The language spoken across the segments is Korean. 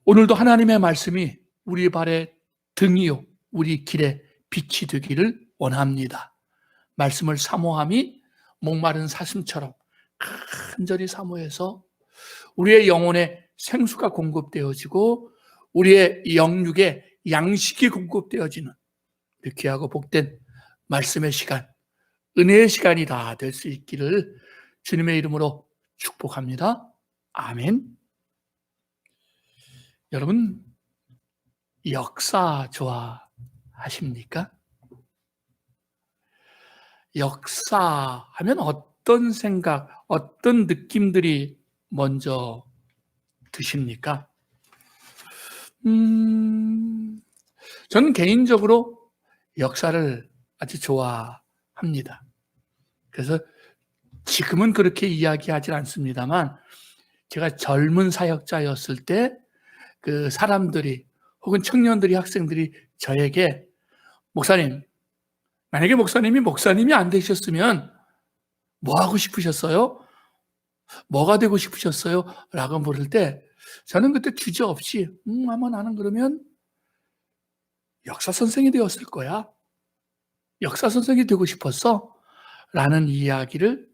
오늘도 하나님의 말씀이 우리 발의 등이요 우리 길의 빛이 되기를 원합니다. 말씀을 사모함이 목마른 사슴처럼 간절히 사모해서 우리의 영혼에 생수가 공급되어지고 우리의 영육에 양식이 공급되어지는 귀하고 복된 말씀의 시간, 은혜의 시간이 다 될 수 있기를 주님의 이름으로 축복합니다. 아멘. 여러분, 역사 좋아하십니까? 역사하면 어떤 생각, 어떤 느낌들이 먼저 드십니까? 저는 개인적으로 역사를 아주 좋아합니다. 그래서 지금은 그렇게 이야기하지 않습니다만 제가 젊은 사역자였을 때 그 사람들이 혹은 청년들이 학생들이 저에게 목사님, 만약에 목사님이 안 되셨으면 뭐 하고 싶으셨어요? 뭐가 되고 싶으셨어요? 라고 물을 때 저는 그때 주저없이 아마 나는 그러면 역사 선생이 되었을 거야. 역사 선생이 되고 싶었어. 라는 이야기를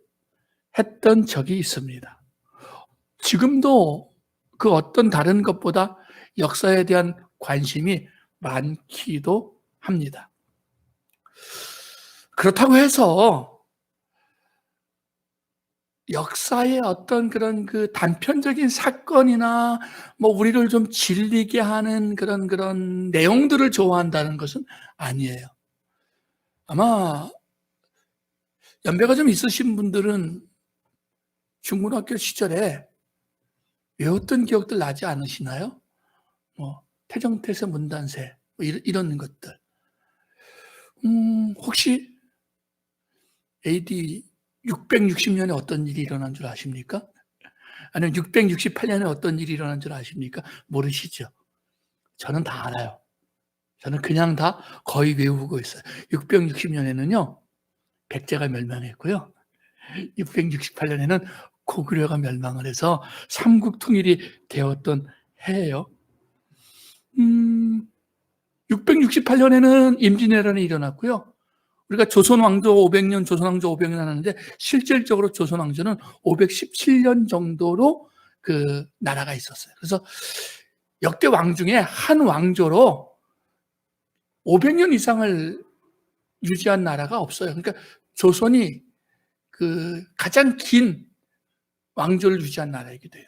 했던 적이 있습니다. 지금도 그 어떤 다른 것보다 역사에 대한 관심이 많기도 합니다. 그렇다고 해서 역사의 어떤 그런 그 단편적인 사건이나 뭐 우리를 좀 질리게 하는 그런 내용들을 좋아한다는 것은 아니에요. 아마 연배가 좀 있으신 분들은 중고등학교 시절에 외웠던 기억들 나지 않으시나요? 뭐 태정태세 문단세 뭐 이런 것들. 혹시 AD 660년에 어떤 일이 일어난 줄 아십니까? 아니면 668년에 어떤 일이 일어난 줄 아십니까? 모르시죠? 저는 다 알아요. 저는 그냥 다 거의 외우고 있어요. 660년에는요, 백제가 멸망했고요. 668년에는 고구려가 멸망을 해서 삼국 통일이 되었던 해예요. 668년에는 임진왜란이 일어났고요. 우리가 조선왕조 500년, 조선왕조 500년 하는데 실질적으로 조선왕조는 517년 정도로 그 나라가 있었어요. 그래서 역대 왕 중에 한 왕조로 500년 이상을 유지한 나라가 없어요. 그러니까 조선이 그 가장 긴 왕조를 유지한 나라이기도 해요.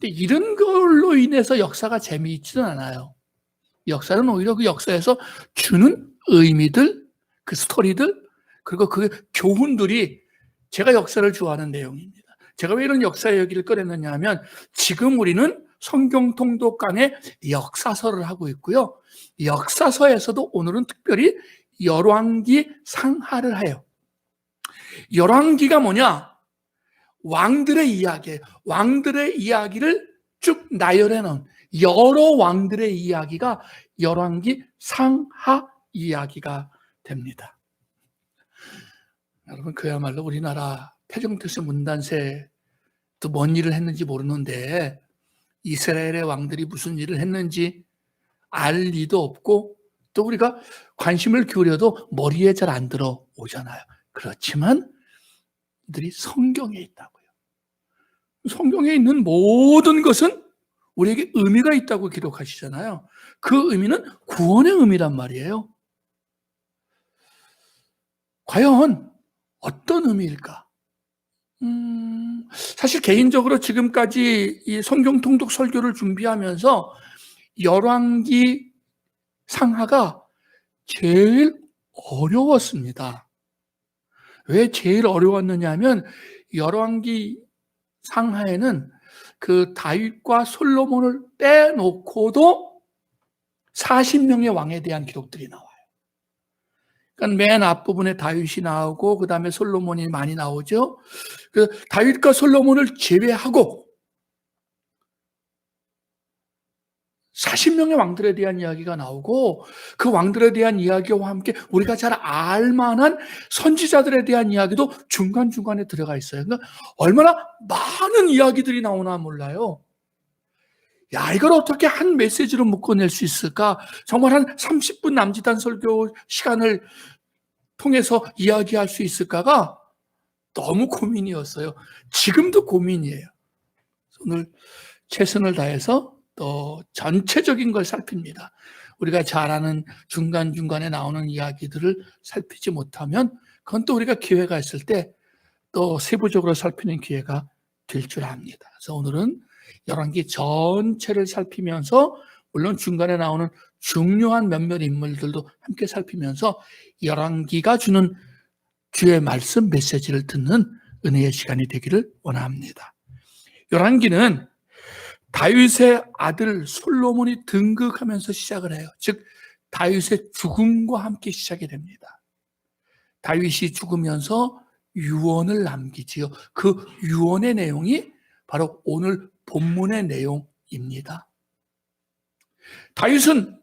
근데 이런 걸로 인해서 역사가 재미있지는 않아요. 역사는 오히려 그 역사에서 주는 의미들, 그 스토리들, 그리고 그 교훈들이 제가 역사를 좋아하는 내용입니다. 제가 왜 이런 역사 얘기를 꺼냈느냐 하면 지금 우리는 성경 통독강의 역사서를 하고 있고요. 역사서에서도 오늘은 특별히 열왕기 상하를 해요. 열왕기가 뭐냐? 왕들의 이야기예요. 왕들의 이야기를 쭉 나열해 놓은 여러 왕들의 이야기가 열왕기 상하 이야기가 됩니다. 여러분, 그야말로 우리나라 태정태세 문단세 또 뭔 일을 했는지 모르는데 이스라엘의 왕들이 무슨 일을 했는지 알 리도 없고 또 우리가 관심을 기울여도 머리에 잘 안 들어오잖아요. 그렇지만 이들이 성경에 있다고요. 성경에 있는 모든 것은 우리에게 의미가 있다고 기록하시잖아요. 그 의미는 구원의 의미란 말이에요. 과연 어떤 의미일까? 사실 개인적으로 지금까지 이 성경 통독 설교를 준비하면서 열왕기 상하가 제일 어려웠습니다. 왜 제일 어려웠느냐 하면 열왕기 상하에는 그 다윗과 솔로몬을 빼놓고도 40명의 왕에 대한 기록들이 나와요. 그러니까 맨 앞부분에 다윗이 나오고 그 다음에 솔로몬이 많이 나오죠. 그 다윗과 솔로몬을 제외하고 40명의 왕들에 대한 이야기가 나오고 그 왕들에 대한 이야기와 함께 우리가 잘 알만한 선지자들에 대한 이야기도 중간중간에 들어가 있어요. 그러니까 얼마나 많은 이야기들이 나오나 몰라요. 야, 이걸 어떻게 한 메시지로 묶어낼 수 있을까? 정말 한 30분 남짓한 설교 시간을 통해서 이야기할 수 있을까가 너무 고민이었어요. 지금도 고민이에요. 오늘 최선을 다해서 또 전체적인 걸 살핍니다. 우리가 잘 아는 중간중간에 나오는 이야기들을 살피지 못하면 그건 또 우리가 기회가 있을 때 또 세부적으로 살피는 기회가 될 줄 압니다. 그래서 오늘은 열왕기 전체를 살피면서 물론 중간에 나오는 중요한 몇몇 인물들도 함께 살피면서 열왕기가 주는 주의 말씀 메시지를 듣는 은혜의 시간이 되기를 원합니다. 열왕기는 다윗의 아들 솔로몬이 등극하면서 시작을 해요. 즉 다윗의 죽음과 함께 시작이 됩니다. 다윗이 죽으면서 유언을 남기지요. 그 유언의 내용이 바로 오늘 본문의 내용입니다. 다윗은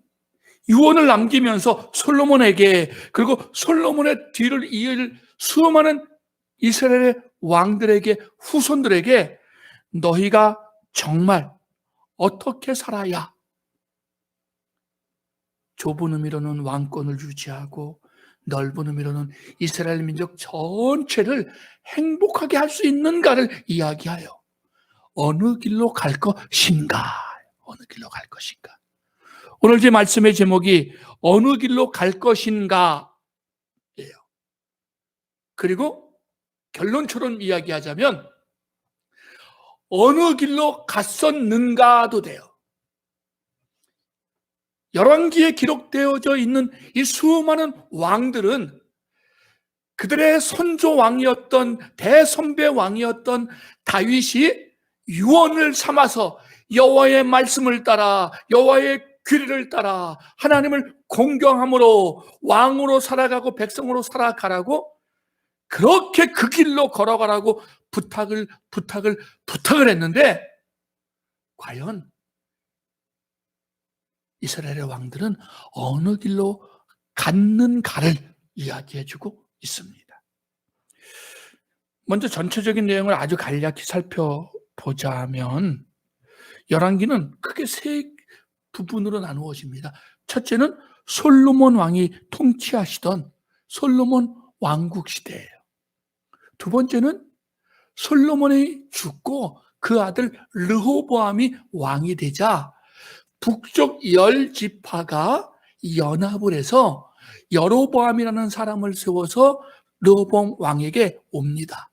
유언을 남기면서 솔로몬에게, 그리고 솔로몬의 뒤를 이을 수많은 이스라엘의 왕들에게, 후손들에게 너희가 정말 어떻게 살아야 좁은 의미로는 왕권을 유지하고 넓은 의미로는 이스라엘 민족 전체를 행복하게 할 수 있는가를 이야기하여 어느 길로 갈 것인가, 어느 길로 갈 것인가. 오늘 제 말씀의 제목이 어느 길로 갈 것인가 예요. 그리고 결론처럼 이야기하자면 어느 길로 갔었는가도 돼요. 열왕기에 기록되어져 있는 이 수많은 왕들은 그들의 선조 왕이었던 대선배 왕이었던 다윗이 유언을 삼아서 여호와의 말씀을 따라, 여호와의 규례를 따라 하나님을 공경함으로 왕으로 살아가고 백성으로 살아가라고, 그렇게 그 길로 걸어가라고 부탁을 했는데, 과연 이스라엘의 왕들은 어느 길로 갔는가를 이야기해주고 있습니다. 먼저 전체적인 내용을 아주 간략히 살펴보자면 열왕기는 크게 세 부분으로 나누어집니다. 첫째는 솔로몬 왕이 통치하시던 솔로몬 왕국 시대예요. 두 번째는 솔로몬이 죽고 그 아들 르호보암이 왕이 되자 북쪽 10지파가 연합을 해서 여로보암이라는 사람을 세워서 르호보암 왕에게 옵니다.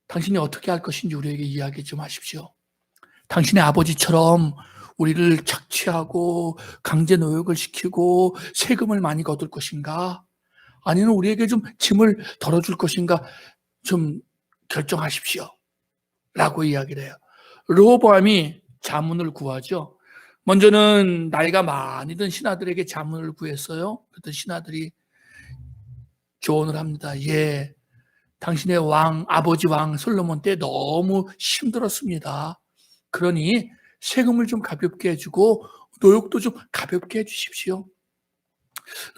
당신이 어떻게 할 것인지 우리에게 이야기 좀 하십시오. 당신의 아버지처럼 우리를 착취하고 강제 노역을 시키고 세금을 많이 거둘 것인가? 아니면 우리에게 좀 짐을 덜어줄 것인가? 좀 결정하십시오 라고 이야기를 해요. 르호보암이 자문을 구하죠. 먼저는 나이가 많이 든 신하들에게 자문을 구했어요. 그랬더니 신하들이 조언을 합니다. 예, 당신의 아버지 왕 솔로몬 때 너무 힘들었습니다. 그러니 세금을 좀 가볍게 해주고 노역도 좀 가볍게 해주십시오.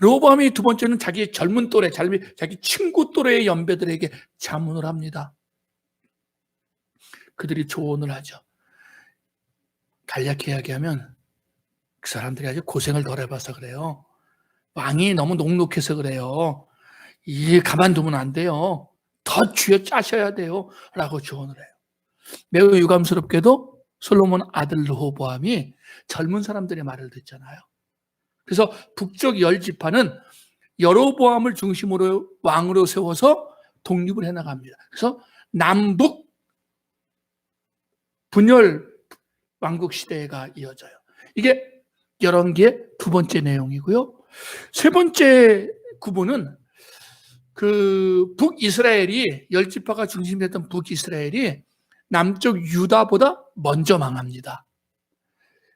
르호보암이 두 번째는 자기 젊은 또래, 자기 친구 또래의 연배들에게 자문을 합니다. 그들이 조언을 하죠. 간략히 이야기하면 그 사람들이 아주 고생을 덜 해봐서 그래요. 왕이 너무 녹록해서 그래요. 이 가만두면 안 돼요. 더 쥐어짜셔야 돼요 라고 조언을 해요. 매우 유감스럽게도 솔로몬 아들 르호보암이 젊은 사람들의 말을 듣잖아요. 그래서 북쪽 10지파는 여로보암을 중심으로 왕으로 세워서 독립을 해나갑니다. 그래서 남북 분열 왕국 시대가 이어져요. 이게 열왕기의 두 번째 내용이고요. 세 번째 구분은 그 북이스라엘이 10지파가 중심됐던 북이스라엘이 남쪽 유다보다 먼저 망합니다.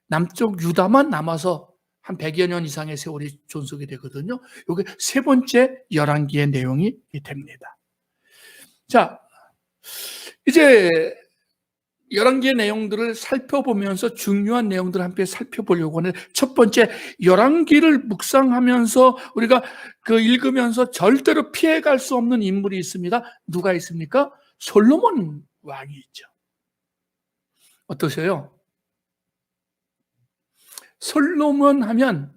남쪽 유다만 남아서 한 100여 년 이상의 세월이 존속이 되거든요. 이게 세 번째 열왕기의 내용이 됩니다. 자, 이제 열왕기의 내용들을 살펴보면서 중요한 내용들을 함께 살펴보려고 하는 첫 번째, 열왕기를 묵상하면서 우리가 읽으면서 절대로 피해갈 수 없는 인물이 있습니다. 누가 있습니까? 솔로몬 왕이 있죠. 어떠세요? 솔로몬 하면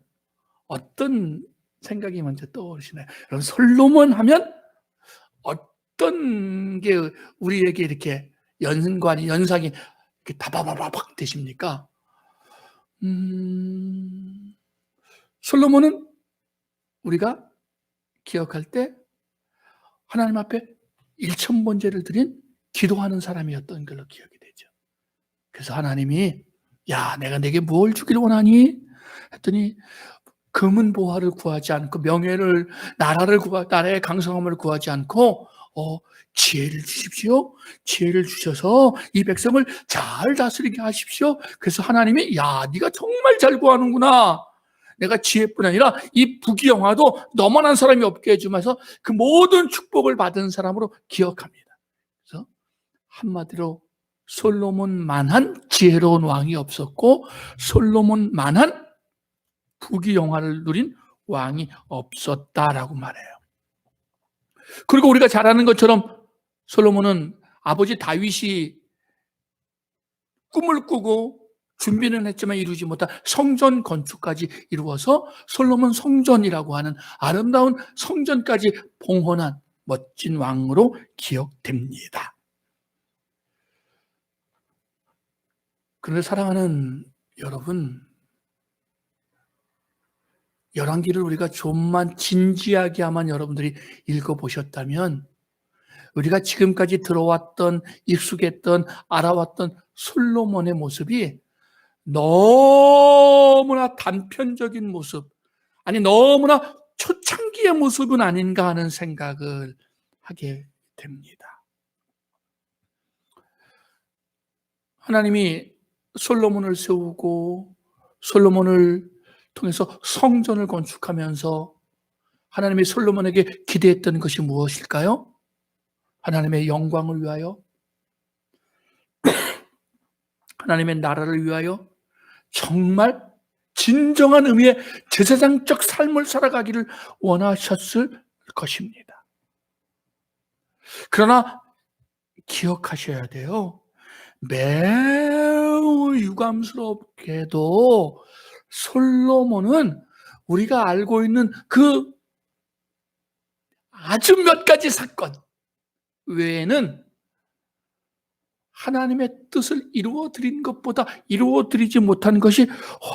어떤 생각이 먼저 떠오르시나요? 여러분, 솔로몬 하면 어떤 게 우리에게 이렇게 연상이 이렇게 다바바바박 되십니까? 솔로몬은 우리가 기억할 때 하나님 앞에 일천번제를 드린 기도하는 사람이었던 걸로 기억이 되죠. 그래서 하나님이 야, 내가 내게 뭘 주기를 원하니? 했더니 금은 보화를 구하지 않고 명예를, 나라의 강성함을 구하지 않고 지혜를 주십시오. 지혜를 주셔서 이 백성을 잘 다스리게 하십시오. 그래서 하나님이 야, 네가 정말 잘 구하는구나. 내가 지혜뿐 아니라 이 부귀영화도 너만한 사람이 없게 해주면서 그 모든 축복을 받은 사람으로 기억합니다. 그래서 한마디로 솔로몬만한 지혜로운 왕이 없었고 솔로몬만한 부귀영화를 누린 왕이 없었다라고 말해요. 그리고 우리가 잘 아는 것처럼 솔로몬은 아버지 다윗이 꿈을 꾸고 준비는 했지만 이루지 못한 성전 건축까지 이루어서 솔로몬 성전이라고 하는 아름다운 성전까지 봉헌한 멋진 왕으로 기억됩니다. 그런데 사랑하는 여러분, 열왕기를 우리가 좀만 진지하게만 여러분들이 읽어보셨다면 우리가 지금까지 들어왔던, 익숙했던, 알아왔던 솔로몬의 모습이 너무나 단편적인 모습, 아니 너무나 초창기의 모습은 아닌가 하는 생각을 하게 됩니다. 하나님이 솔로몬을 세우고 솔로몬을 통해서 성전을 건축하면서 하나님이 솔로몬에게 기대했던 것이 무엇일까요? 하나님의 영광을 위하여, 하나님의 나라를 위하여 정말 진정한 의미의 제사장적 삶을 살아가기를 원하셨을 것입니다. 그러나 기억하셔야 돼요. 매우 유감스럽게도 솔로몬은 우리가 알고 있는 그 아주 몇 가지 사건 외에는 하나님의 뜻을 이루어드린 것보다 이루어드리지 못한 것이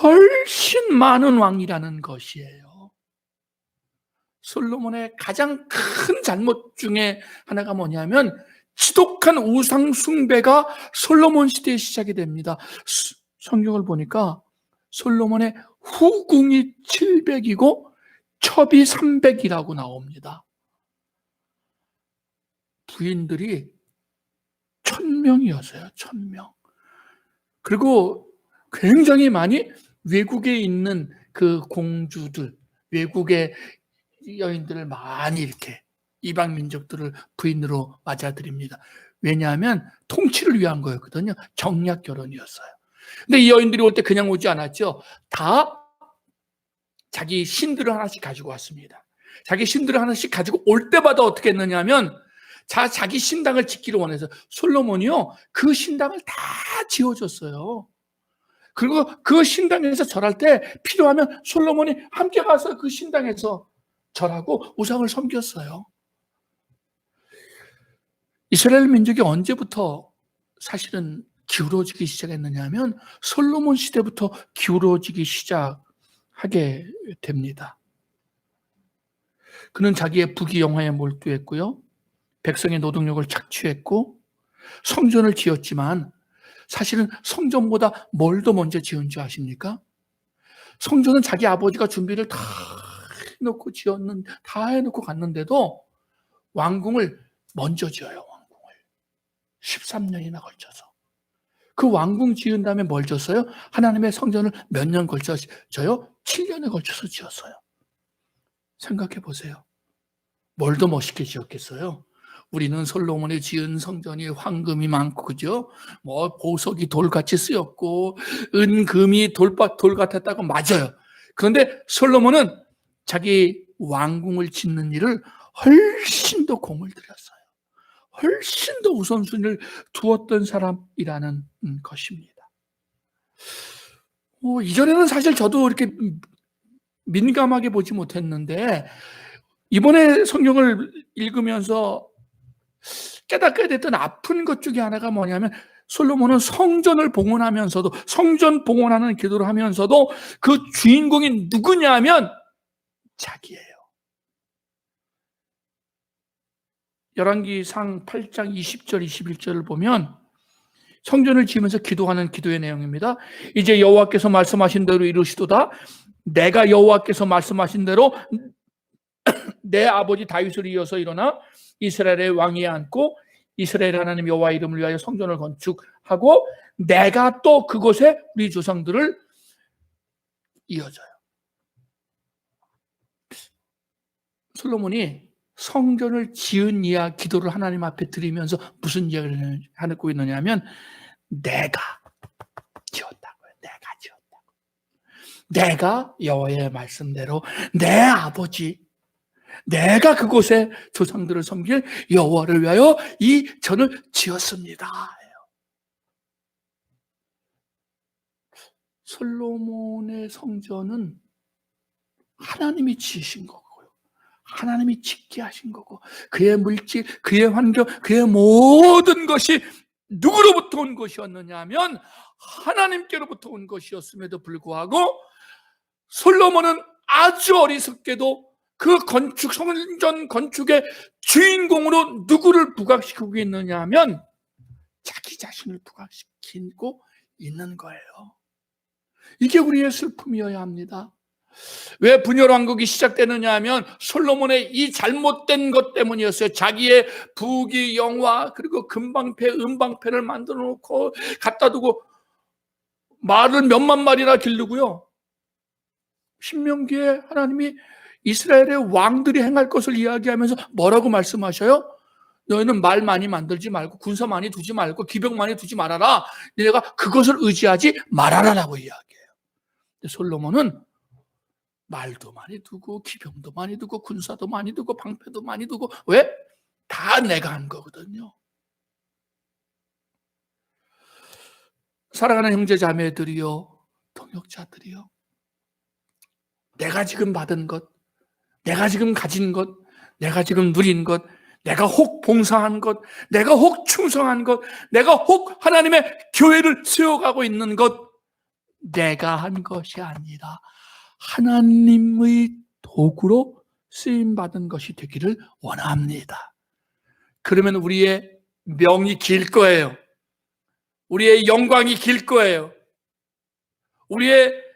훨씬 많은 왕이라는 것이에요. 솔로몬의 가장 큰 잘못 중에 하나가 뭐냐면 지독한 우상 숭배가 솔로몬 시대에 시작이 됩니다. 성경을 보니까 솔로몬의 후궁이 700이고 첩이 300이라고 나옵니다. 부인들이 1000명이었어요. 1000명. 그리고 굉장히 많이 외국에 있는 그 공주들, 외국의 여인들을 많이 이렇게 이방 민족들을 부인으로 맞아들입니다. 왜냐하면 통치를 위한 거였거든요. 정략 결혼이었어요. 근데 이 여인들이 올 때 그냥 오지 않았죠. 다 자기 신들을 하나씩 가지고 왔습니다. 자기 신들을 하나씩 가지고 올 때마다 어떻게 했느냐 하면 자기 신당을 짓기를 원해서 솔로몬이요 그 신당을 다 지어줬어요. 그리고 그 신당에서 절할 때 필요하면 솔로몬이 함께 가서 그 신당에서 절하고 우상을 섬겼어요. 이스라엘 민족이 언제부터 사실은 기울어지기 시작했느냐 하면 솔로몬 시대부터 기울어지기 시작하게 됩니다. 그는 자기의 부귀영화에 몰두했고요. 백성의 노동력을 착취했고 성전을 지었지만 사실은 성전보다 뭘 더 먼저 지은 줄 아십니까? 성전은 자기 아버지가 준비를 다 해놓고 갔는데도 왕궁을 먼저 지어요. 왕궁을 13년이나 걸쳐서. 그 왕궁 지은 다음에 뭘 졌어요? 하나님의 성전을 몇 년 걸쳐 져요? 7년에 걸쳐서 지었어요. 생각해 보세요. 뭘 더 멋있게 지었겠어요? 우리는 솔로몬이 지은 성전이 황금이 많고, 그죠? 뭐, 보석이 돌같이 쓰였고, 은금이 돌 같았다고 맞아요. 그런데 솔로몬은 자기 왕궁을 짓는 일을 훨씬 더 공을 들였어요. 훨씬 더 우선순위를 두었던 사람이라는 것입니다. 이전에는 사실 저도 이렇게 민감하게 보지 못했는데 이번에 성경을 읽으면서 깨닫게 됐던 아픈 것 중에 하나가 뭐냐면 솔로몬은 성전을 봉헌하면서도 성전 봉헌하는 기도를 하면서도 그 주인공이 누구냐면 자기예요. 열왕기상 8장 20절 21절을 보면 성전을 지으면서 기도하는 기도의 내용입니다. 이제 여호와께서 말씀하신 대로 이루시도다. 내가 여호와께서 말씀하신 대로 내 아버지 다윗을 이어서 일어나 이스라엘의 왕위에 앉고 이스라엘 하나님 여호와 이름을 위하여 성전을 건축하고 내가 또 그곳에 우리 조상들을 이어져요. 솔로몬이 성전을 지은 이야 기도를 하나님 앞에 드리면서 무슨 이야기를 하고 있느냐면 내가 지었다고요. 내가 지었다고. 내가 여호와의 말씀대로 내 아버지 내가 그곳에 조상들을 섬길 여호와를 위하여 이 전을 지었습니다. 솔로몬의 성전은 하나님이 지으신 거고요. 하나님이 짓게 하신 거고 그의 물질, 그의 환경, 그의 모든 것이 누구로부터 온 것이었느냐 하면 하나님께로부터 온 것이었음에도 불구하고 솔로몬은 아주 어리석게도 그 건축, 성전 건축의 주인공으로 누구를 부각시키고 있느냐 하면 자기 자신을 부각시키고 있는 거예요. 이게 우리의 슬픔이어야 합니다. 왜 분열왕국이 시작되느냐 하면 솔로몬의 이 잘못된 것 때문이었어요. 자기의 부귀, 영화, 그리고 금방패, 은방패를 만들어 놓고 갖다 두고 말을 몇만 마리나 기르고요. 신명기에 하나님이 이스라엘의 왕들이 행할 것을 이야기하면서 뭐라고 말씀하셔요? 너희는 말 많이 만들지 말고 군사 많이 두지 말고 기병 많이 두지 말아라. 너희가 그것을 의지하지 말아라라고 이야기해요. 근데 솔로몬은 말도 많이 두고 기병도 많이 두고 군사도 많이 두고 방패도 많이 두고 왜? 다 내가 한 거거든요. 사랑하는 형제 자매들이요, 동역자들이요, 내가 지금 받은 것, 내가 지금 가진 것, 내가 지금 누린 것, 내가 혹 봉사한 것, 내가 혹 충성한 것, 내가 혹 하나님의 교회를 세워가고 있는 것, 내가 한 것이 아니라 하나님의 도구로 쓰임받은 것이 되기를 원합니다. 그러면 우리의 명이 길 거예요. 우리의 영광이 길 거예요. 우리의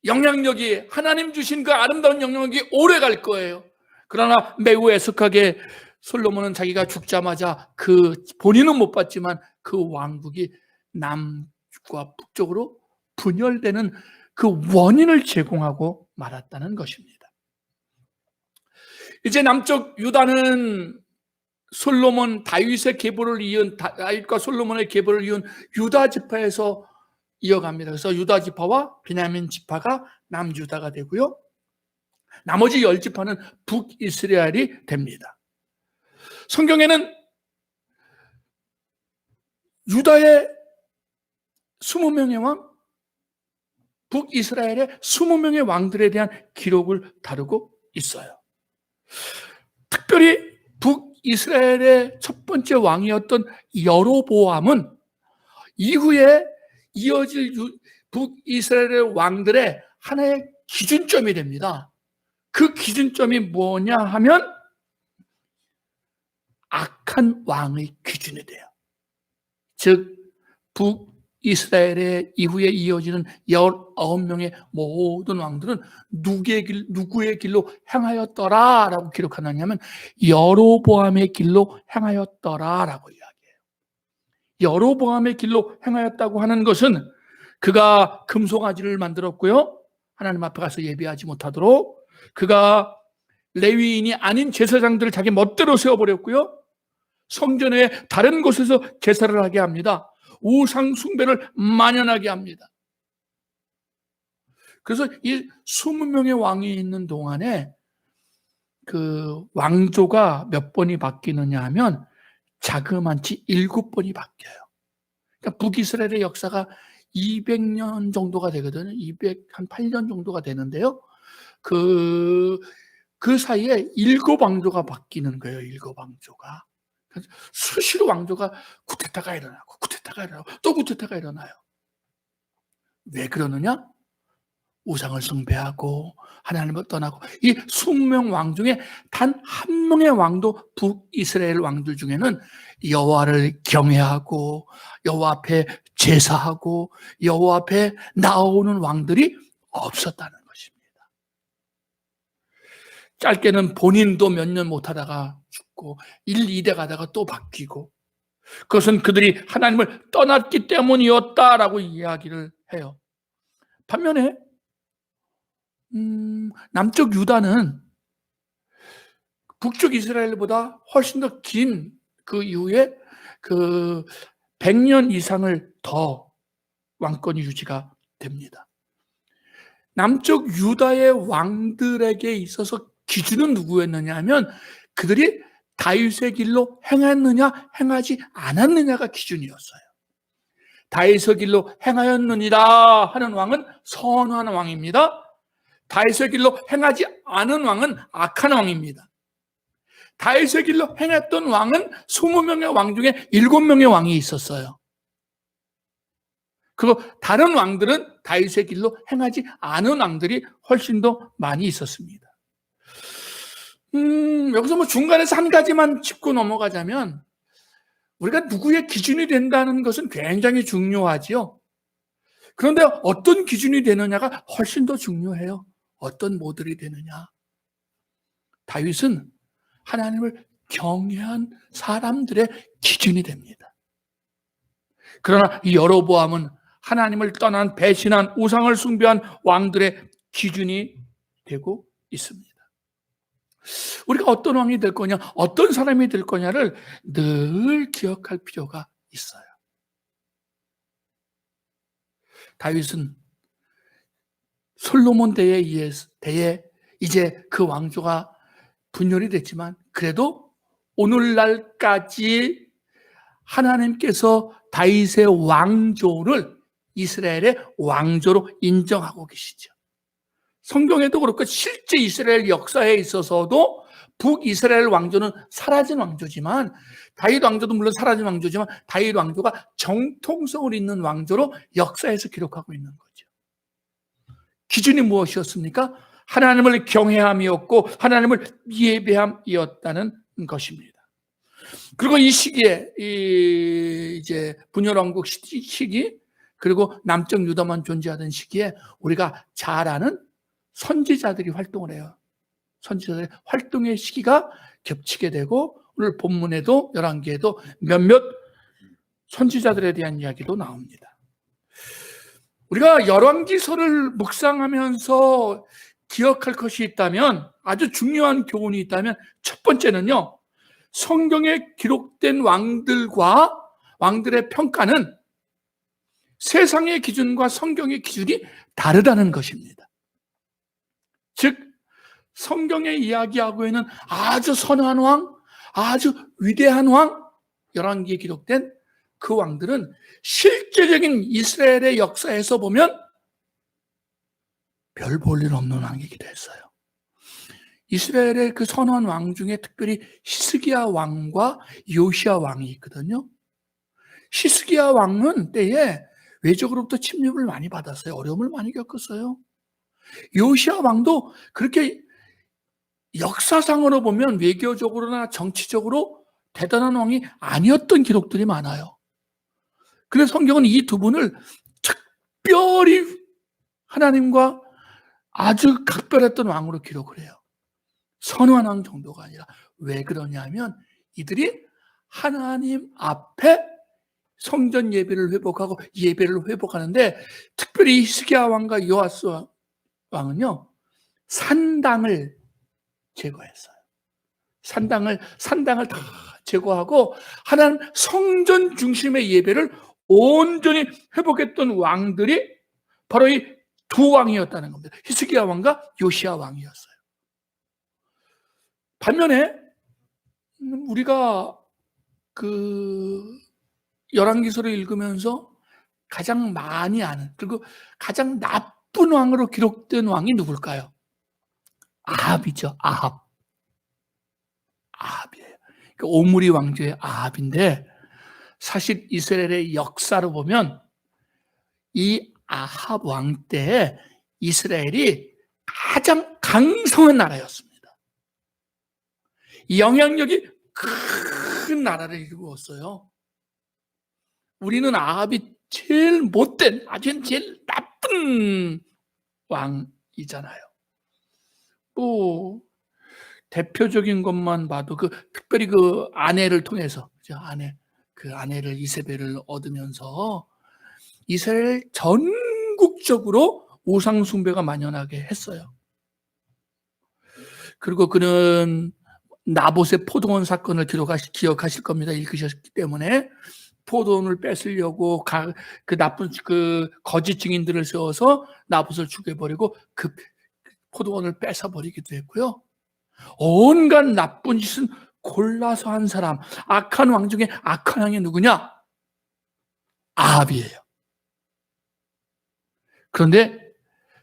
영향력이, 하나님 주신 그 아름다운 영향력이 오래 갈 거예요. 그러나 매우 애석하게 솔로몬은 자기가 죽자마자 본인은 못 봤지만 그 왕국이 남과 북쪽으로 분열되는 그 원인을 제공하고 말았다는 것입니다. 이제 남쪽 유다는 솔로몬, 다윗의 계보를 이은, 다윗과 솔로몬의 계보를 이은 유다 지파에서 이어갑니다. 그래서 유다 지파와 베냐민 지파가 남유다가 되고요. 나머지 10지파는 북이스라엘이 됩니다. 성경에는 유다의 20명의 왕, 북이스라엘의 20명의 왕들에 대한 기록을 다루고 있어요. 특별히 북이스라엘의 첫 번째 왕이었던 여로보암은 이후에 이어질 북이스라엘의 왕들의 하나의 기준점이 됩니다. 그 기준점이 뭐냐 하면 악한 왕의 기준이 돼요. 즉 북이스라엘의 이후에 이어지는 19명의 모든 왕들은 누구의 길로 행하였더라 라고 기록하느냐면 여로보암의 길로 행하였더라 라고 이야기해요. 여로보암의 길로 행하였다고 하는 것은 그가 금송아지를 만들었고요, 하나님 앞에 가서 예배하지 못하도록 그가 레위인이 아닌 제사장들을 자기 멋대로 세워버렸고요, 성전의 다른 곳에서 제사를 하게 합니다. 우상 숭배를 만연하게 합니다. 그래서 이 20명의 왕이 있는 동안에 그 왕조가 몇 번이 바뀌느냐 하면 자그만치 7번이 바뀌어요. 그러니까 북이스라엘의 역사가 200년 정도가 되거든요. 208년 정도가 되는데요. 그 사이에 7왕조가 바뀌는 거예요. 7왕조가. 수시로 왕조가 쿠데타가 일어나고 쿠데타가 일어나고 또 쿠데타가 일어나요. 왜 그러느냐? 우상을 숭배하고 하나님을 떠나고, 이 숙명 왕 중에 단 한 명의 왕도 북이스라엘 왕들 중에는 여호와를 경외하고 여호와 앞에 제사하고 여호와 앞에 나오는 왕들이 없었다는 것입니다. 짧게는 본인도 몇 년 못하다가 죽고 1, 2대 가다가 또 바뀌고, 그것은 그들이 하나님을 떠났기 때문이었다라고 이야기를 해요. 반면에 남쪽 유다는 북쪽 이스라엘보다 훨씬 더 긴 그 이후에 그 100년 이상을 더 왕권이 유지가 됩니다. 남쪽 유다의 왕들에게 있어서 기준은 누구였느냐 하면 그들이 다윗의 길로 행했느냐 행하지 않았느냐가 기준이었어요. 다윗의 길로 행하였느니라 하는 왕은 선한 왕입니다. 다윗의 길로 행하지 않은 왕은 악한 왕입니다. 다윗의 길로 행했던 왕은 20명의 왕 중에 7명의 왕이 있었어요. 그리고 다른 왕들은 다윗의 길로 행하지 않은 왕들이 훨씬 더 많이 있었습니다. 여기서 뭐 중간에서 한 가지만 짚고 넘어가자면, 우리가 누구의 기준이 된다는 것은 굉장히 중요하지요. 그런데 어떤 기준이 되느냐가 훨씬 더 중요해요. 어떤 모델이 되느냐. 다윗은 하나님을 경외한 사람들의 기준이 됩니다. 그러나 이 여로보암은 하나님을 떠난 배신한 우상을 숭배한 왕들의 기준이 되고 있습니다. 우리가 어떤 왕이 될 거냐, 어떤 사람이 될 거냐를 늘 기억할 필요가 있어요. 다윗은 솔로몬 때에 이제 그 왕조가 분열이 됐지만, 그래도 오늘날까지 하나님께서 다윗의 왕조를 이스라엘의 왕조로 인정하고 계시죠. 성경에도 그렇고 실제 이스라엘 역사에 있어서도 북이스라엘 왕조는 사라진 왕조지만, 다윗 왕조도 물론 사라진 왕조지만 다윗 왕조가 정통성을 잇는 왕조로 역사에서 기록하고 있는 거죠. 기준이 무엇이었습니까? 하나님을 경외함이었고 하나님을 예배함이었다는 것입니다. 그리고 이 시기에 이제 분열왕국 시기, 그리고 남쪽 유다만 존재하던 시기에 우리가 잘 아는 선지자들이 활동을 해요. 선지자들의 활동의 시기가 겹치게 되고, 오늘 본문에도 11개에도 몇몇 선지자들에 대한 이야기도 나옵니다. 우리가 열왕기서를 묵상하면서 기억할 것이 있다면, 아주 중요한 교훈이 있다면, 첫 번째는요, 성경에 기록된 왕들과 왕들의 평가는 세상의 기준과 성경의 기준이 다르다는 것입니다. 즉, 성경에 이야기하고 있는 아주 선한 왕, 아주 위대한 왕, 열왕기에 기록된 그 왕들은 실제적인 이스라엘의 역사에서 보면 별 볼 일 없는 왕이기도 했어요. 이스라엘의 그 선한 왕 중에 특별히 히스기야 왕과 요시야 왕이 있거든요. 히스기야 왕은 때에 외적으로부터 침입을 많이 받았어요. 어려움을 많이 겪었어요. 요시야 왕도 그렇게 역사상으로 보면 외교적으로나 정치적으로 대단한 왕이 아니었던 기록들이 많아요. 그래서 성경은 이 두 분을 특별히 하나님과 아주 각별했던 왕으로 기록을 해요. 선한 왕 정도가 아니라. 왜 그러냐면 이들이 하나님 앞에 성전 예배를 회복하고 예배를 회복하는데, 특별히 히스기야 왕과 요아스 왕은요, 산당을 제거했어요. 산당을 다 제거하고 하나님 성전 중심의 예배를 온전히 회복했던 왕들이 바로 이 두 왕이었다는 겁니다. 히스기야 왕과 요시야 왕이었어요. 반면에 우리가 그 열왕기서를 읽으면서 가장 많이 아는, 그리고 가장 나쁜 왕으로 기록된 왕이 누굴까요? 아합이죠. 아합. 아합이에요. 그러니까 오므리 왕조의 아합인데, 사실 이스라엘의 역사로 보면 이 아합 왕 때에 이스라엘이 가장 강성한 나라였습니다. 이 영향력이 큰 나라를 이루었어요. 우리는 아합이 제일 못된, 아주 제일 나쁜 왕이잖아요. 뭐 대표적인 것만 봐도 특별히 그 아내를 통해서, 그 아내를 이세벨을 얻으면서 이스라엘 전국적으로 우상 숭배가 만연하게 했어요. 그리고 그는 나봇의 포도원 사건을 기억하실 겁니다. 읽으셨기 때문에. 포도원을 뺏으려고 그 나쁜 거짓 증인들을 세워서 나봇을 죽여버리고 그 포도원을 뺏어버리기도 했고요. 온갖 나쁜 짓은 골라서 한 사람, 악한 왕 중에 악한 왕이 누구냐? 아합이에요. 그런데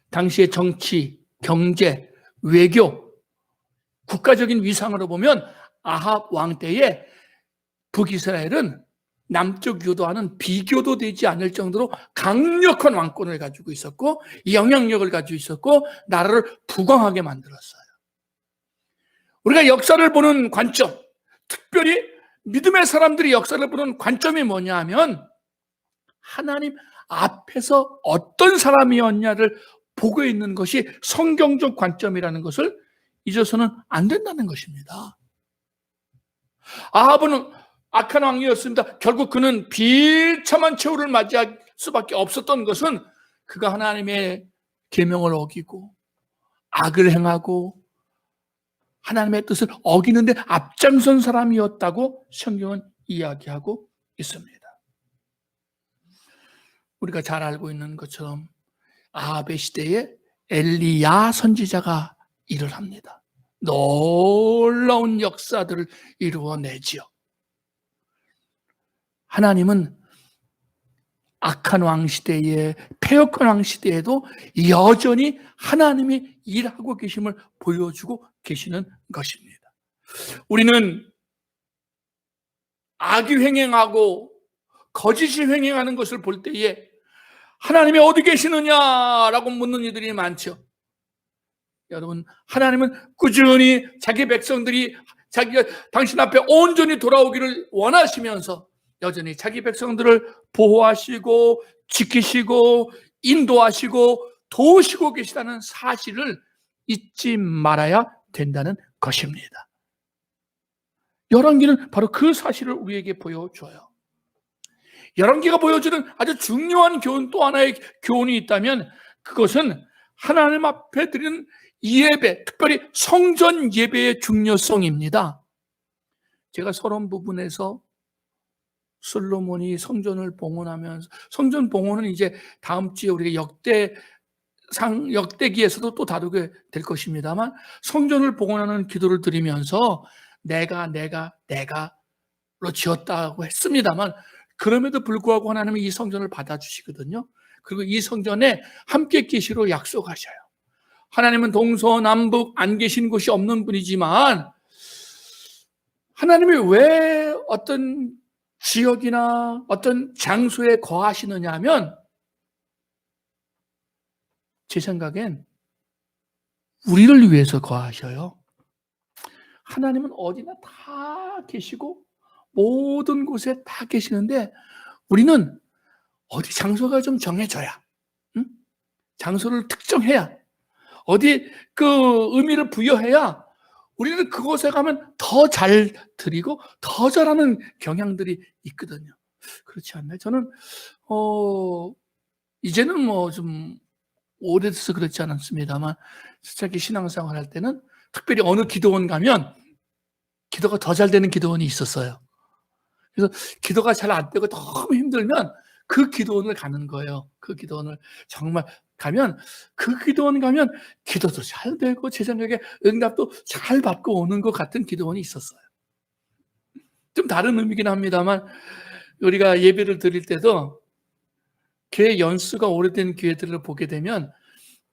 당시의 정치, 경제, 외교, 국가적인 위상으로 보면 아합 왕 때에 북이스라엘은 남쪽 유다와는 비교도 되지 않을 정도로 강력한 왕권을 가지고 있었고 영향력을 가지고 있었고 나라를 부강하게 만들었어요. 우리가 역사를 보는 관점, 특별히 믿음의 사람들이 역사를 보는 관점이 뭐냐 하면 하나님 앞에서 어떤 사람이었냐를 보고 있는 것이 성경적 관점이라는 것을 잊어서는 안 된다는 것입니다. 아합은 악한 왕이었습니다. 결국 그는 비참한 최후를 맞이할 수밖에 없었던 것은 그가 하나님의 계명을 어기고 악을 행하고 하나님의 뜻을 어기는데 앞장선 사람이었다고 성경은 이야기하고 있습니다. 우리가 잘 알고 있는 것처럼 아합의 시대에 엘리야 선지자가 일을 합니다. 놀라운 역사들을 이루어내지요. 하나님은 악한 왕 시대에, 패역한 왕 시대에도 여전히 하나님이 일하고 계심을 보여주고 계시는 것입니다. 우리는 악이 횡행하고 거짓이 횡행하는 것을 볼 때에 하나님이 어디 계시느냐라고 묻는 이들이 많죠. 여러분, 하나님은 꾸준히 자기 백성들이 자기가 당신 앞에 온전히 돌아오기를 원하시면서 여전히 자기 백성들을 보호하시고 지키시고 인도하시고 도우시고 계시다는 사실을 잊지 말아야 된다는 것입니다. 열왕기는 바로 그 사실을 우리에게 보여줘요. 열왕기가 보여주는 아주 중요한 교훈, 또 하나의 교훈이 있다면 그것은 하나님 앞에 드리는 예배, 특별히 성전 예배의 중요성입니다. 제가 설원 부분에서 솔로몬이 성전을 봉헌하면서, 성전 봉헌은 이제 다음 주에 우리가 역대기에서도 또 다루게 될 것입니다만, 성전을 봉헌하는 기도를 드리면서 내가로 지었다고 했습니다만, 그럼에도 불구하고 하나님은 이 성전을 받아주시거든요. 그리고 이 성전에 함께 계시로 약속하셔요. 하나님은 동서남북 안 계신 곳이 없는 분이지만 하나님이 왜 어떤 지역이나 어떤 장소에 거하시느냐 하면 제 생각엔 우리를 위해서 거하셔요. 하나님은 어디나 다 계시고 모든 곳에 다 계시는데 우리는 어디 장소가 좀 정해져야, 장소를 특정해야, 어디 그 의미를 부여해야 우리는 그곳에 가면 더 잘 드리고 더 잘하는 경향들이 있거든요. 그렇지 않나요? 저는 이제는 뭐 좀 오래돼서 그렇지 않았습니다만 특히 신앙생활 할 때는 특별히 어느 기도원 가면 기도가 더 잘 되는 기도원이 있었어요. 그래서 기도가 잘 안 되고 너무 힘들면 그 기도원을 가는 거예요. 그 기도원을 정말 가면, 그 기도원 가면 기도도 잘 되고 제 생각에 응답도 잘 받고 오는 것 같은 기도원이 있었어요. 좀 다른 의미긴 합니다만 우리가 예배를 드릴 때도 교회 연수가 오래된 교회들을 보게 되면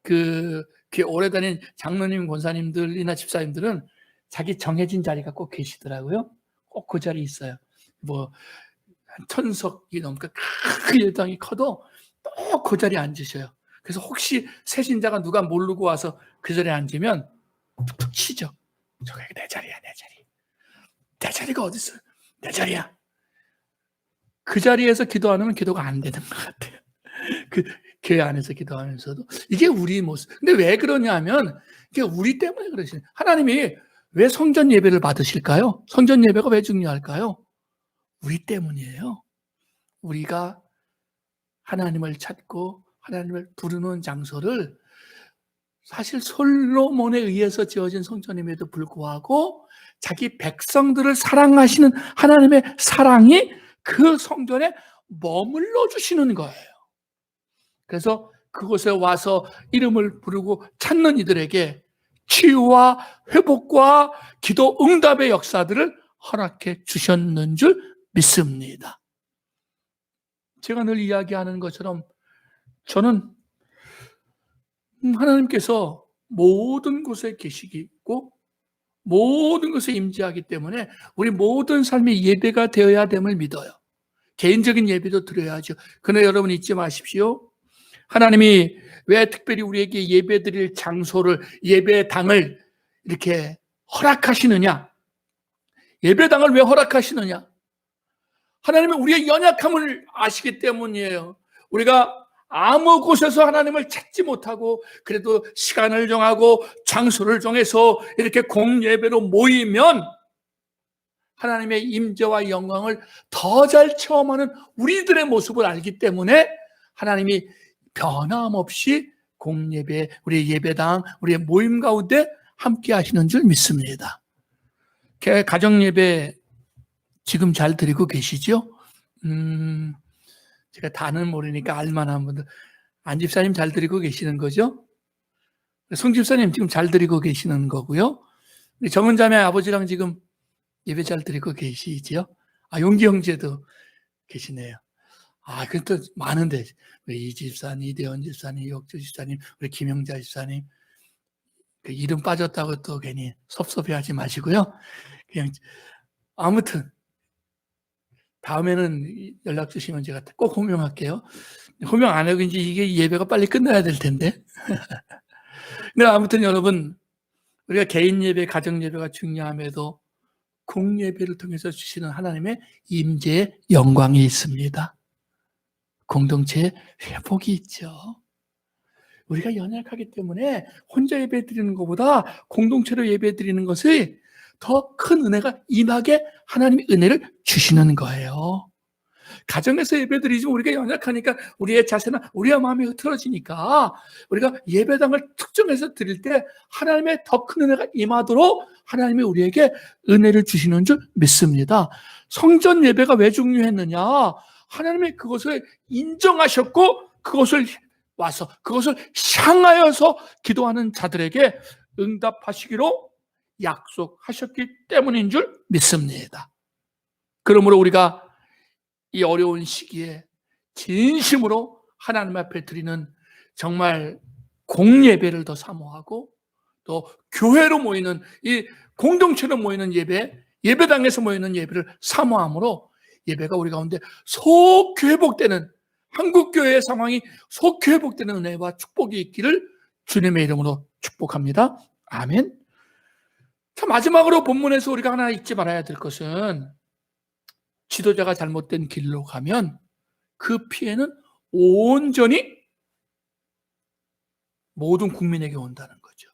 그 교회 오래 다닌 장로님, 권사님들이나 집사님들은 자기 정해진 자리가 꼭 계시더라고요. 꼭 그 자리에 있어요. 뭐 한 천석이 넘게 그 예당이 커도 또 그 자리에 앉으셔요. 그래서 혹시 새신자가 누가 모르고 와서 그 자리에 앉으면 툭툭 치죠. 저기 내 자리야, 내 자리. 내 자리가 어디 있어요? 내 자리야. 그 자리에서 기도 안 하면 기도가 안 되는 것 같아요. 그 교회 안에서 기도하면서도 이게 우리 모습. 근데 왜 그러냐면 이게 우리 때문에 그러시는. 하나님이 왜 성전 예배를 받으실까요? 성전 예배가 왜 중요할까요? 우리 때문이에요. 우리가 하나님을 찾고 하나님을 부르는 장소를 사실 솔로몬에 의해서 지어진 성전임에도 불구하고 자기 백성들을 사랑하시는 하나님의 사랑이 그 성전에 머물러 주시는 거예요. 그래서 그곳에 와서 이름을 부르고 찾는 이들에게 치유와 회복과 기도 응답의 역사들을 허락해 주셨는 줄 믿습니다. 제가 늘 이야기하는 것처럼 저는 하나님께서 모든 곳에 계시고 모든 것에 임재하기 때문에 우리 모든 삶이 예배가 되어야 됨을 믿어요. 개인적인 예배도 드려야죠. 그러나 여러분 잊지 마십시오. 하나님이 왜 특별히 우리에게 예배드릴 장소를, 예배당을 이렇게 허락하시느냐? 예배당을 왜 허락하시느냐? 하나님은 우리의 연약함을 아시기 때문이에요. 우리가 아무 곳에서 하나님을 찾지 못하고 그래도 시간을 정하고 장소를 정해서 이렇게 공예배로 모이면 하나님의 임재와 영광을 더 잘 체험하는 우리들의 모습을 알기 때문에 하나님이 변함없이 공예배, 우리의 예배당, 우리의 모임 가운데 함께 하시는 줄 믿습니다. 가정예배 지금 잘 드리고 계시죠? 제가 다는 모르니까 알만한 분들. 안 집사님 잘 드리고 계시는 거죠? 성 집사님 지금 잘 드리고 계시는 거고요. 정은 자매 아버지랑 지금 예배 잘 드리고 계시지요? 용기 형제도 계시네요. 그것도 많은데, 이 집사님, 이대원 집사님, 역주 집사님, 우리 김영자 집사님, 그 이름 빠졌다고 또 괜히 섭섭해 하지 마시고요. 그냥, 아무튼, 다음에는 연락 주시면 제가 꼭 호명할게요. 호명 안 하고 이제 이게 예배가 빨리 끝나야 될 텐데. 근데 아무튼 여러분, 우리가 개인 예배, 가정 예배가 중요함에도 공예배를 통해서 주시는 하나님의 임재의 영광이 있습니다. 공동체의 회복이 있죠. 우리가 연약하기 때문에 혼자 예배 드리는 것보다 공동체로 예배 드리는 것이 더 큰 은혜가 임하게 하나님이 은혜를 주시는 거예요. 가정에서 예배 드리지만 우리가 연약하니까 우리의 자세나 우리의 마음이 흐트러지니까 우리가 예배당을 특정해서 드릴 때 하나님의 더 큰 은혜가 임하도록 하나님이 우리에게 은혜를 주시는 줄 믿습니다. 성전 예배가 왜 중요했느냐? 하나님이 그것을 인정하셨고 그것을 와서 그것을 향하여서 기도하는 자들에게 응답하시기로 약속하셨기 때문인 줄 믿습니다. 그러므로 우리가 이 어려운 시기에 진심으로 하나님 앞에 드리는 정말 공예배를 더 사모하고 또 교회로 모이는 이 공동체로 모이는 예배, 예배당에서 모이는 예배를 사모함으로 예배가 우리 가운데 속히 회복되는 한국교회의 상황이 속히 회복되는 은혜와 축복이 있기를 주님의 이름으로 축복합니다. 아멘. 자, 마지막으로 본문에서 우리가 하나 잊지 말아야 될 것은 지도자가 잘못된 길로 가면 그 피해는 온전히 모든 국민에게 온다는 거죠.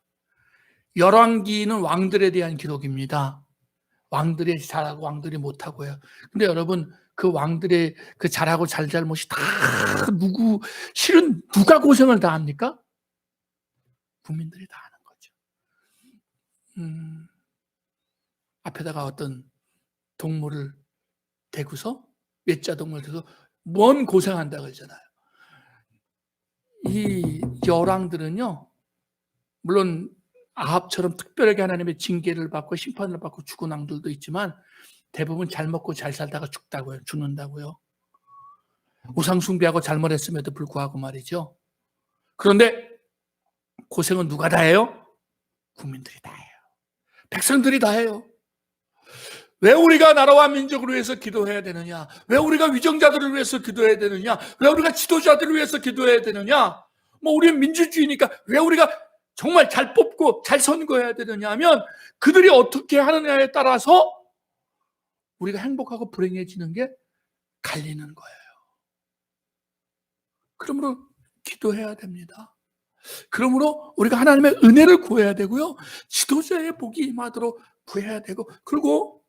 열왕기는 왕들에 대한 기록입니다. 왕들이 잘하고 왕들이 못하고요. 근데 여러분 그 왕들의 그 잘하고 잘잘못이 다 실은 누가 고생을 다 합니까? 국민들이 다 하는 거죠. 앞에다가 어떤 동물을 대고서 외자 동물을 대고서 뭔 고생한다 그러잖아요. 이 열왕들은요, 물론 아합처럼 특별하게 하나님의 징계를 받고 심판을 받고 죽은 왕들도 있지만 대부분 잘 먹고 잘 살다가 죽는다고요. 우상숭배하고 잘못했음에도 불구하고 말이죠. 그런데 고생은 누가 다 해요? 국민들이 다 해요. 백성들이 다 해요. 왜 우리가 나라와 민족을 위해서 기도해야 되느냐? 왜 우리가 위정자들을 위해서 기도해야 되느냐? 왜 우리가 지도자들을 위해서 기도해야 되느냐? 우리는 민주주의니까 왜 우리가 정말 잘 뽑고 잘 선거해야 되느냐 하면 그들이 어떻게 하느냐에 따라서 우리가 행복하고 불행해지는 게 갈리는 거예요. 그러므로 기도해야 됩니다. 그러므로 우리가 하나님의 은혜를 구해야 되고요. 지도자의 복이 임하도록 구해야 되고, 그리고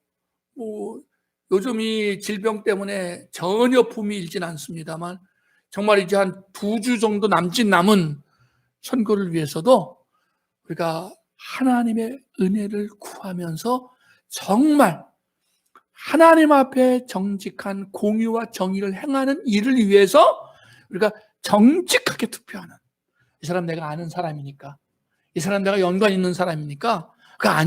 요즘 이 질병 때문에 전혀 붐이 일진 않습니다만 정말 이제 한 2주 정도 남은 선거를 위해서도 우리가 하나님의 은혜를 구하면서 정말 하나님 앞에 정직한 공의와 정의를 행하는 일을 위해서 우리가 정직하게 투표하는, 이 사람 내가 아는 사람이니까, 이 사람 내가 연관 있는 사람이니까, 그가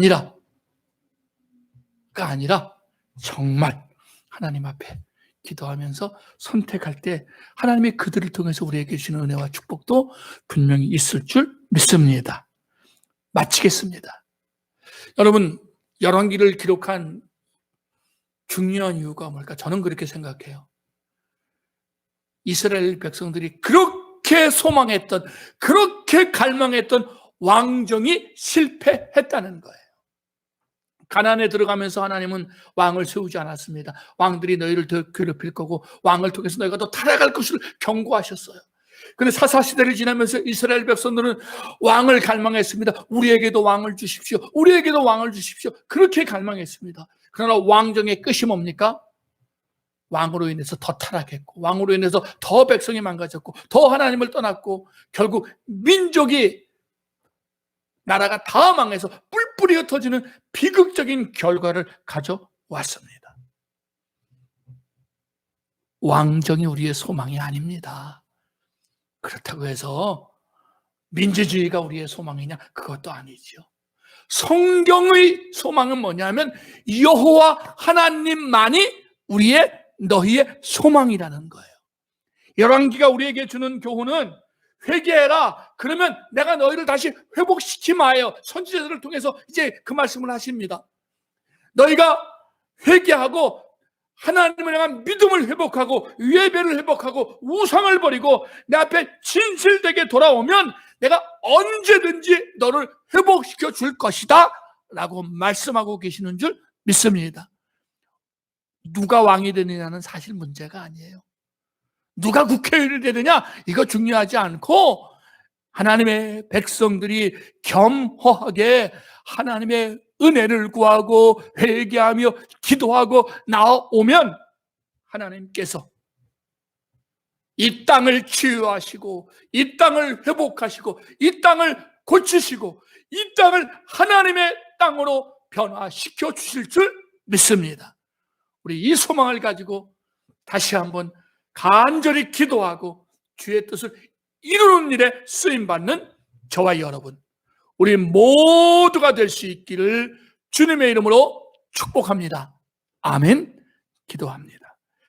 아니라 정말 하나님 앞에 기도하면서 선택할 때 하나님이 그들을 통해서 우리에게 주시는 은혜와 축복도 분명히 있을 줄 믿습니다. 마치겠습니다. 여러분, 열왕기를 기록한 중요한 이유가 뭘까? 저는 그렇게 생각해요. 이스라엘 백성들이 그렇게 소망했던, 그렇게 갈망했던 왕정이 실패했다는 거예요. 가나안에 들어가면서 하나님은 왕을 세우지 않았습니다. 왕들이 너희를 더 괴롭힐 거고 왕을 통해서 너희가 더 타락할 것을 경고하셨어요. 그런데 사사시대를 지나면서 이스라엘 백성들은 왕을 갈망했습니다. 우리에게도 왕을 주십시오. 우리에게도 왕을 주십시오. 그렇게 갈망했습니다. 그러나 왕정의 끝이 뭡니까? 왕으로 인해서 더 타락했고, 왕으로 인해서 더 백성이 망가졌고, 더 하나님을 떠났고, 결국 민족이, 나라가 다 망해서 뿔뿔이 흩어지는 비극적인 결과를 가져왔습니다. 왕정이 우리의 소망이 아닙니다. 그렇다고 해서 민주주의가 우리의 소망이냐? 그것도 아니죠. 성경의 소망은 뭐냐면 여호와 하나님만이 너희의 소망이라는 거예요. 열왕기가 우리에게 주는 교훈은 회개해라. 그러면 내가 너희를 다시 회복시키마요. 선지자들을 통해서 이제 그 말씀을 하십니다. 너희가 회개하고 하나님을 향한 믿음을 회복하고 예배를 회복하고 우상을 버리고 내 앞에 진실되게 돌아오면 내가 언제든지 너를 회복시켜 줄 것이다 라고 말씀하고 계시는 줄 믿습니다. 누가 왕이 되느냐는 사실 문제가 아니에요. 누가 국회의원이 되느냐, 이거 중요하지 않고 하나님의 백성들이 겸허하게 하나님의 은혜를 구하고 회개하며 기도하고 나오면 하나님께서 이 땅을 치유하시고 이 땅을 회복하시고 이 땅을 고치시고 이 땅을 하나님의 땅으로 변화시켜 주실 줄 믿습니다. 우리 이 소망을 가지고 다시 한번 간절히 기도하고 주의 뜻을 이루는 일에 쓰임받는 저와 여러분, 우리 모두가 될 수 있기를 주님의 이름으로 축복합니다. 아멘. 기도합니다.